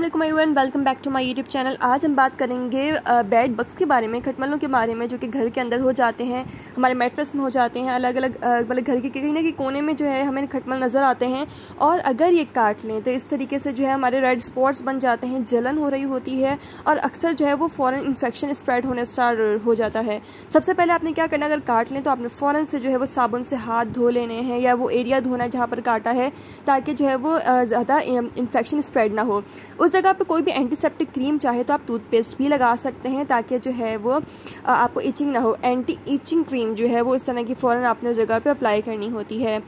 अस्सलाम everyone, welcome back to my YouTube channel. आज हम बात करेंगे बेड बग्स के बारे में, खटमलों के बारे में, जो कि घर के अंदर हो जाते हैं, हमारे मैट्रेस में हो जाते हैं, अलग अलग मतलब घर के कहीं ना कहीं कोने में जो है हमें खटमल नज़र आते हैं। और अगर ये काट लें तो इस तरीके से जो है हमारे रेड स्पॉट्स बन जाते हैं, जलन हो रही होती है और अक्सर जो है वो फ़ौरन इन्फेक्शन स्प्रेड होने स्टार्ट हो जाता है। सबसे पहले आपने क्या करना, अगर काट लें तो आपने फ़ौरन से जो है वो साबुन से हाथ धो लेने हैं या वो एरिया धोना है जहाँ पर काटा है, ताकि जो है वो ज़्यादा इन्फेक्शन स्प्रेड ना हो। उस जगह पे कोई भी एंटीसेप्टिक क्रीम चाहे तो आप टूथपेस्ट भी लगा सकते हैं, ताकि जो है वो आपको इचिंग ना हो। एंटी इचिंग क्रीम जो है वो इस तरह की फ़ौरन आपने उस जगह पे अप्लाई करनी होती है।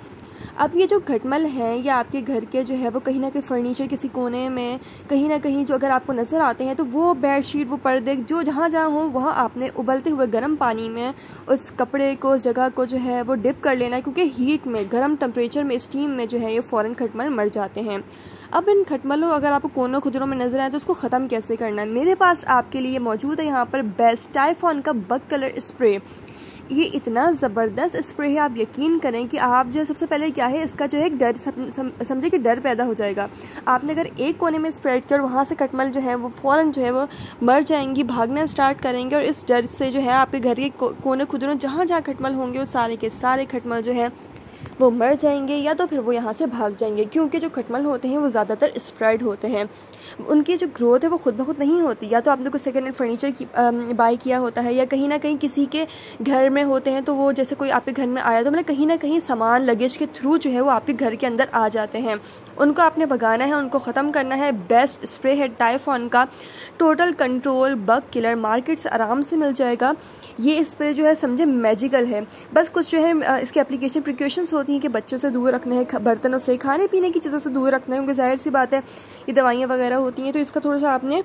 अब ये जो खटमल हैं या आपके घर के जो है वो कहीं ना कहीं फर्नीचर किसी कोने में कहीं ना कहीं जो अगर आपको नज़र आते हैं, तो वो बेडशीट, वो पर्दे जो जहाँ जहाँ हो वहाँ आपने उबलते हुए गर्म पानी में उस कपड़े को, उस जगह को जो है वो डिप कर लेना है, क्योंकि हीट में, गर्म टेम्परेचर में, स्टीम में जो है ये फ़ौरन खटमल मर जाते हैं। अब इन खटमलों अगर आपको कोनों खुदरों में नजर आए तो उसको ख़त्म कैसे करना है, मेरे पास आपके लिए मौजूद है यहाँ पर बेस्ट टाइफॉन का बग कलर स्प्रे। ये इतना ज़बरदस्त स्प्रे है, आप यकीन करें कि आप जो सबसे पहले क्या है, इसका जो है एक डर समझे कि डर पैदा हो जाएगा। आपने अगर एक कोने में स्प्रेड कर वहाँ से खटमल जो है वो फ़ौरन जो है वो मर जाएंगी, भागना स्टार्ट करेंगे, और इस डर से जो है आपके घर के कोने खुदरों जहाँ जहाँ खटमल होंगे वो सारे के सारे खटमल जो है वो मर जाएंगे, या तो फिर वो यहाँ से भाग जाएंगे। क्योंकि जो खटमल होते हैं वो ज़्यादातर स्प्रेड होते हैं, उनकी जो ग्रोथ है वो खुद ब खुद नहीं होती। या तो आपने कुछ सेकेंड हैंड फर्नीचर की बाई किया होता है, या कहीं ना कहीं किसी के घर में होते हैं, तो वो जैसे कोई आपके घर में आया तो मतलब कहीं ना कहीं सामान लगेज के थ्रू जो है वो आपके घर के अंदर आ जाते हैं। उनको आपने भगाना है, उनको ख़त्म करना है। बेस्ट स्प्रे है टाइफॉन का total control bug killer, market से आराम से मिल जाएगा। ये स्प्रे जो है समझे मैजिकल है। बस कुछ जो है इसके एप्लीकेशन प्रिकॉशंस होती हैं कि बच्चों से दूर रखना है, बर्तनों से, खाने पीने की चीज़ों से दूर रखना है, क्योंकि जाहिर सी बात है ये दवाइयाँ वगैरह होती हैं, तो इसका थोड़ा सा आपने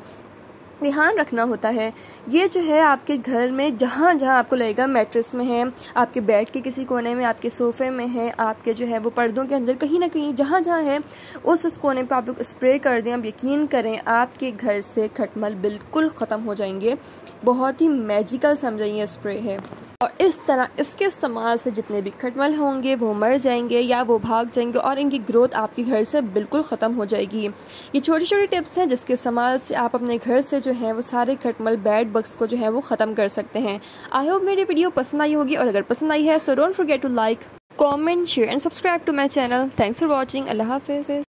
ध्यान रखना होता है। ये जो है आपके घर में जहाँ जहाँ आपको लगेगा, मैट्रेस में है, आपके बेड के किसी कोने में, आपके सोफ़े में है, आपके जो है वो पर्दों के अंदर, कहीं ना कहीं जहाँ जहाँ है उस कोने पे आप लोग स्प्रे कर दें। आप यकीन करें आपके घर से खटमल बिल्कुल ख़त्म हो जाएंगे। बहुत ही मैजिकल समझिए स्प्रे है, और इस तरह इसके इस्तेमाल से जितने भी खटमल होंगे वो मर जाएंगे या वो भाग जाएंगे, और इनकी ग्रोथ आपके घर से बिल्कुल ख़त्म हो जाएगी। ये छोटी छोटी टिप्स हैं जिसके इस्तेमाल से आप अपने घर से जो है वो सारे खटमल, बेड बग्स को जो है वो ख़त्म कर सकते हैं। आई होप मेरी वीडियो पसंद आई होगी, और अगर पसंद आई है so don't forget to like, comment, share and subscribe to my channel. Thanks for watching. अल्लाह हाफिज़।